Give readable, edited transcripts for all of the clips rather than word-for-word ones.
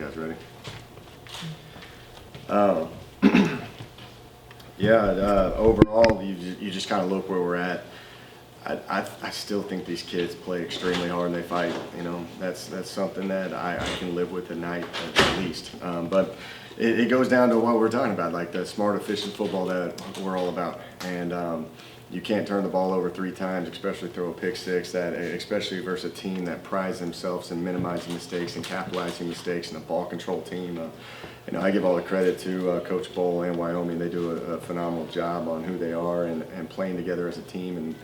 You guys ready? Yeah, overall, you just kind of look where we're at. I still think these kids play extremely hard and they fight. You know, that's something that I can live with at night at least. But it goes down to what we're talking about, like the smart, efficient football that we're all about. And you can't turn the ball over 3 times, especially throw a pick six. That especially versus a team that prides themselves in minimizing mistakes and capitalizing mistakes, and a ball control team. You know, I give all the credit to Coach Bowl and Wyoming. They do a phenomenal job on who they are and playing together as a team and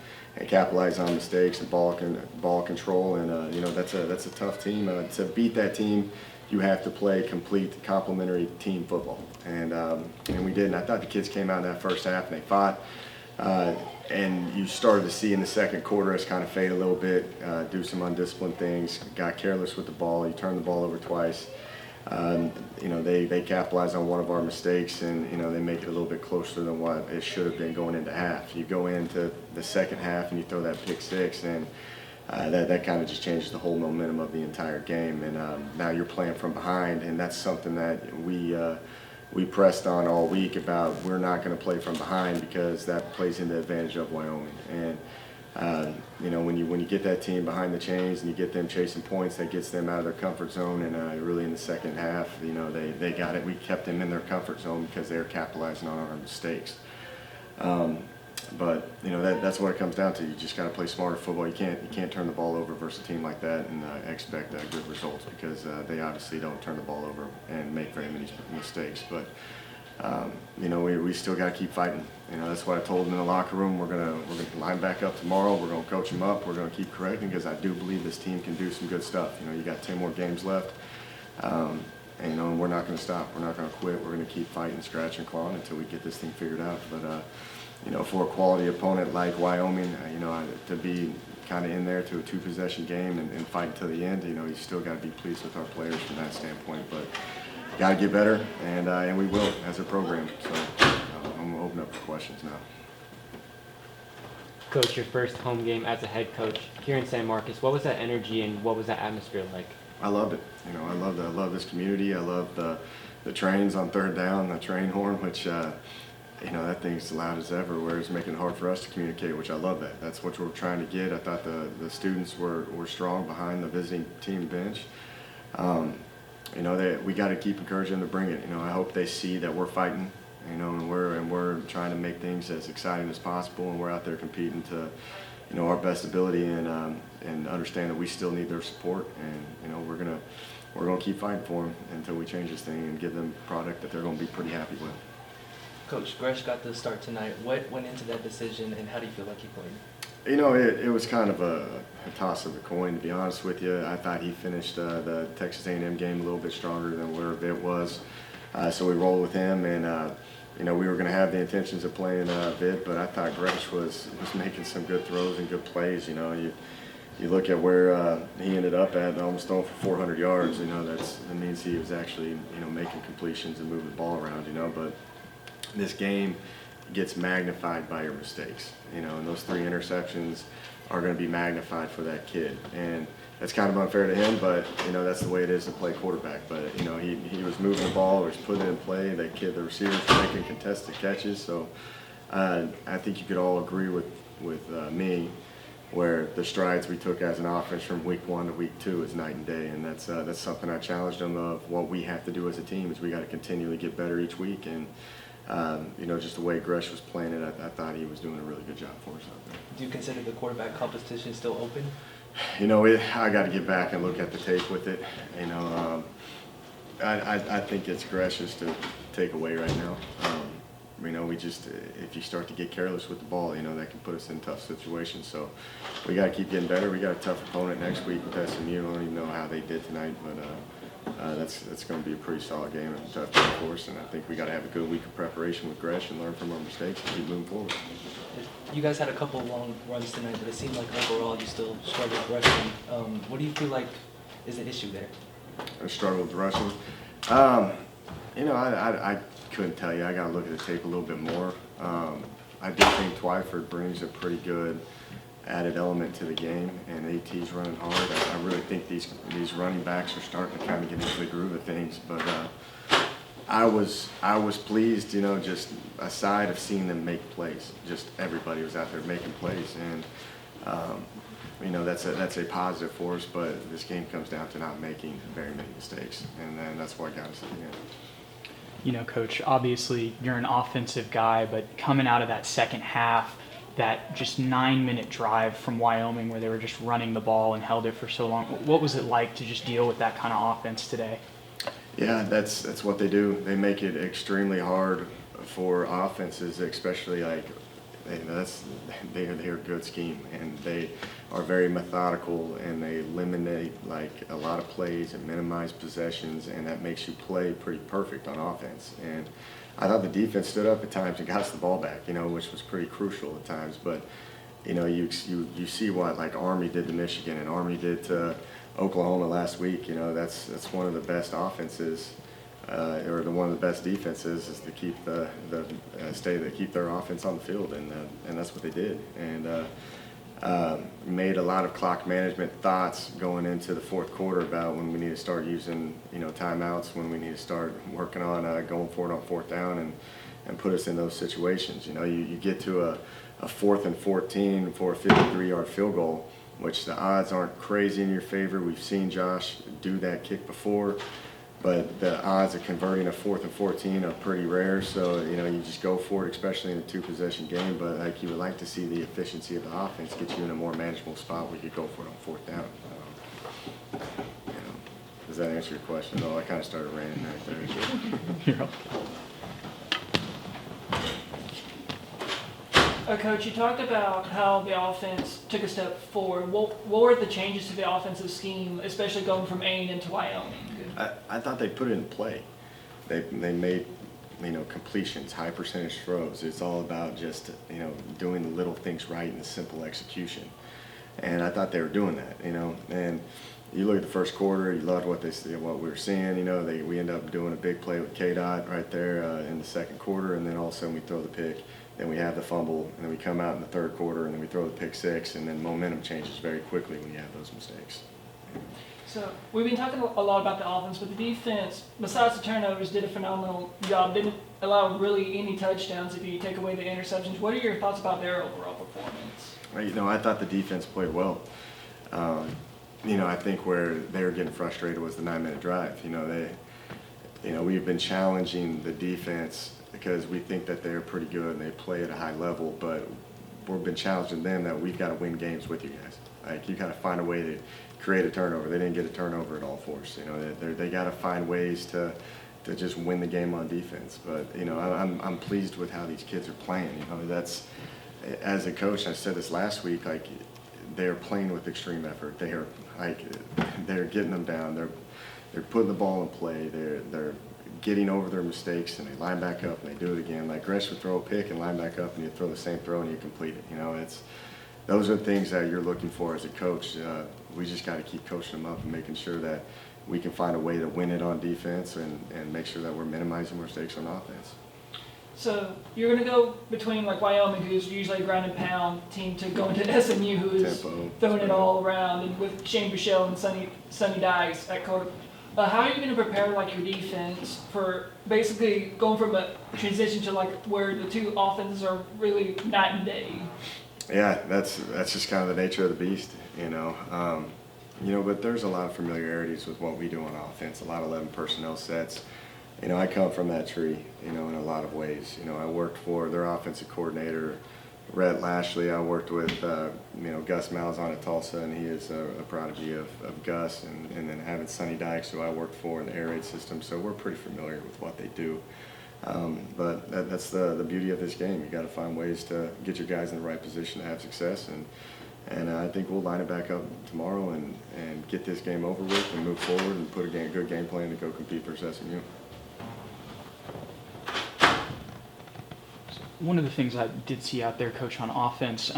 capitalize on mistakes and ball control. And you know, that's a tough team. To beat that team, you have to play complete complementary team football, and we did. And I thought the kids came out in that first half and they fought. And you started to see in the second quarter us kind of fade a little bit, do some undisciplined things, got careless with the ball. You turned the ball over twice. You know, they capitalized on one of our mistakes, and you know, they make it a little bit closer than what it should have been going into half. You go into the second half and you throw that pick six, and that kind of just changes the whole momentum of the entire game. And now you're playing from behind, and that's something that we pressed on all week about. We're not going to play from behind because that plays into the advantage of Wyoming. And you know, when you get that team behind the chains and you get them chasing points, that gets them out of their comfort zone. And really in the second half, you know, they got it. We kept them in their comfort zone because they were capitalizing on our mistakes. But you know, that's what it comes down to. You just got to play smarter football. You can't turn the ball over versus a team like that and expect good results, because they obviously don't turn the ball over and make very many mistakes. But you know, we still got to keep fighting. You know, that's what I told them in the locker room. We're gonna line back up tomorrow. We're gonna coach them up. We're gonna keep correcting, because I do believe this team can do some good stuff. You know, you got 10 more games left, and you know, we're not gonna stop. We're not gonna quit. We're gonna keep fighting, scratching, clawing until we get this thing figured out. But you know, for a quality opponent like Wyoming, you know, to be kind of in there to a 2-possession game and fight until the end, you know, you still got to be pleased with our players from that standpoint. But got to get better, and we will as a program. So I'm gonna open up for questions now. Coach, your first home game as a head coach here in San Marcos, what was that energy and what was that atmosphere like? I loved it. You know, I love this community. I love the trains on third down, the train horn, which you know, that thing's loud as ever, where it's making it hard for us to communicate, which I love that. That's what we're trying to get. I thought the students were strong behind the visiting team bench. You know, we got to keep encouraging them to bring it. You know, I hope they see that we're fighting, you know, and we're trying to make things as exciting as possible, and we're out there competing to, you know, our best ability, and understand that we still need their support. And you know, we're gonna keep fighting for them until we change this thing and give them a product that they're gonna be pretty happy with. Coach, Gresh got the start tonight. What went into that decision, and how do you feel like he played? You know, it was kind of a toss of the coin, to be honest with you. I thought he finished the Texas A&M game a little bit stronger than where it was. So we rolled with him, and you know, we were going to have the intentions of playing Vid, but I thought Gresh was making some good throws and good plays. You know, you look at where he ended up at, almost throwing for 400 yards. You know, that means he was actually, you know, making completions and moving the ball around. You know, but this game gets magnified by your mistakes, you know, and those 3 interceptions are going to be magnified for that kid. And that's kind of unfair to him, but, you know, that's the way it is to play quarterback. But, you know, he was moving the ball, or was putting it in play. That kid, the receivers were making contested catches. So I think you could all agree with me, where the strides we took as an offense from week 1 to week 2 is night and day. And that's something I challenged them of. What we have to do as a team is we got to continually get better each week. And you know, just the way Gresh was playing it, I thought he was doing a really good job for us out there. Do you consider the quarterback competition still open? You know, I got to get back and look at the tape with it. You know, I think it's Gresh's to take away right now. You know, if you start to get careless with the ball, you know, that can put us in tough situations. So we got to keep getting better. We got a tough opponent next week with SMU. I don't even know how they did tonight, but that's going to be a pretty solid game and a tough game for us. And I think we got to have a good week of preparation with Gresh and learn from our mistakes and keep moving forward. You guys had a couple of long runs tonight, but it seemed like overall you still struggled with rushing. What do you feel like is the issue there? I struggled with rushing. You know, I couldn't tell you. I got to look at the tape a little bit more. I do think Twyford brings a pretty good added element to the game, and AT's running hard. I really think these running backs are starting to kind of get into the groove of things. But I was pleased, you know, just aside of seeing them make plays, just everybody was out there making plays, and you know, that's a positive for us. But this game comes down to not making very many mistakes, and then that's what got us at the end. You know, Coach, obviously you're an offensive guy, but coming out of that second half, that just 9-minute drive from Wyoming where they were just running the ball and held it for so long, what was it like to just deal with that kind of offense today? Yeah, that's what they do. They make it extremely hard for offenses, especially like they're a good scheme, and they are very methodical, and they eliminate like a lot of plays and minimize possessions, and that makes you play pretty perfect on offense. And I thought the defense stood up at times and got us the ball back, you know, which was pretty crucial at times. But you know, you see what like Army did to Michigan and Army did to Oklahoma last week. You know, that's one of the best offenses, or one of the best defenses, is to keep keep their offense on the field, and that's what they did. And made a lot of clock management thoughts going into the fourth quarter about when we need to start using, you know, timeouts, when we need to start working on going for it on fourth down, and put us in those situations. You know, you get to a 4th and 14 for a 53-yard field goal, which the odds aren't crazy in your favor. We've seen Josh do that kick before, but the odds of converting a 4th and 14 are pretty rare. So, you know, you just go for it, especially in a 2-possession game. But like, you would like to see the efficiency of the offense get you in a more manageable spot where you could go for it on fourth down. You know, does that answer your question? Oh, I kind of started ranting right there. You're okay. Coach, you talked about how the offense took a step forward. What were the changes to the offensive scheme, especially going from A&M to Wyoming? I thought they put it in play. They made, you know, completions, high percentage throws. It's all about just, you know, doing the little things right and the simple execution. And I thought they were doing that, you know. And you look at the first quarter, you loved what we were seeing. You know, we end up doing a big play with K-Dot right there in the second quarter, and then all of a sudden we throw the pick. Then we have the fumble, and then we come out in the third quarter, and then we throw the pick six, and then momentum changes very quickly when you have those mistakes. So we've been talking a lot about the offense, but the defense, besides the turnovers, did a phenomenal job. Didn't allow really any touchdowns if you take away the interceptions. What are your thoughts about their overall performance? You know, I thought the defense played well. You know, I think where they were getting frustrated was the 9-minute drive. You know, we've been challenging the defense because we think that they're pretty good and they play at a high level, but we've been challenging them that we've got to win games with you guys. Like, you got to find a way to create a turnover. They didn't get a turnover at all for us. You know, they got to find ways to just win the game on defense. But you know, I'm pleased with how these kids are playing. You know, that's, as a coach, I said this last week. Like, they're playing with extreme effort. They're getting them down. They're putting the ball in play. They're getting over their mistakes, and they line back up and they do it again. Like, Gresh would throw a pick and line back up, and you throw the same throw and you complete it. You know, those are things that you're looking for as a coach. We just got to keep coaching them up and making sure that we can find a way to win it on defense, and make sure that we're minimizing mistakes on offense. So you're going to go between like Wyoming, who's usually a ground and pound team, to go into SMU, who's Tempo, throwing it all around, and with Shane Buechele and Sonny Dykes at quarter. How are you going to prepare like your defense for basically going from a transition to like where the two offenses are really night and day? Yeah, that's just kind of the nature of the beast, you know. You know, but there's a lot of familiarities with what we do on offense, a lot of 11 personnel sets. You know, I come from that tree, you know, in a lot of ways. You know, I worked for their offensive coordinator, Rhett Lashley. I worked with, you know, Gus Malzahn at Tulsa, and he is a prodigy of Gus, and then having Sonny Dykes, who I worked for in the air raid system. So we're pretty familiar with what they do. But that's the beauty of this game. You got to find ways to get your guys in the right position to have success, and I think we'll line it back up tomorrow and get this game over with and move forward and put a good game plan to go compete for SMU. One of the things I did see out there, Coach, on offense,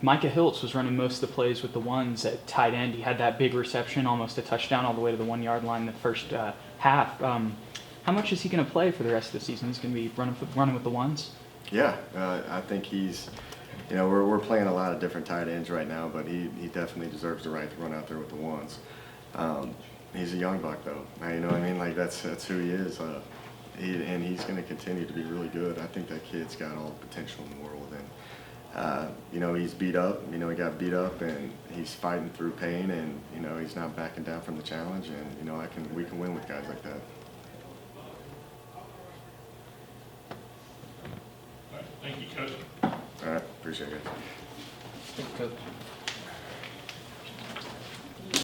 Micah Hiltz was running most of the plays with the ones at tight end. He had that big reception, almost a touchdown, all the way to the 1-yard line in the first half. How much is he going to play for the rest of the season? He's going to be running with the ones? Yeah, I think he's you know, we're playing a lot of different tight ends right now, but he definitely deserves the right to run out there with the ones. He's a young buck though. You know what I mean? Like that's who he is. And he's going to continue to be really good. I think that kid's got all the potential in the world. And you know, he's beat up. You know, he got beat up, and he's fighting through pain, and you know, he's not backing down from the challenge. And you know, we can win with guys like that. All right, thank you, Coach. All right, appreciate it, guys. Thank you, Coach.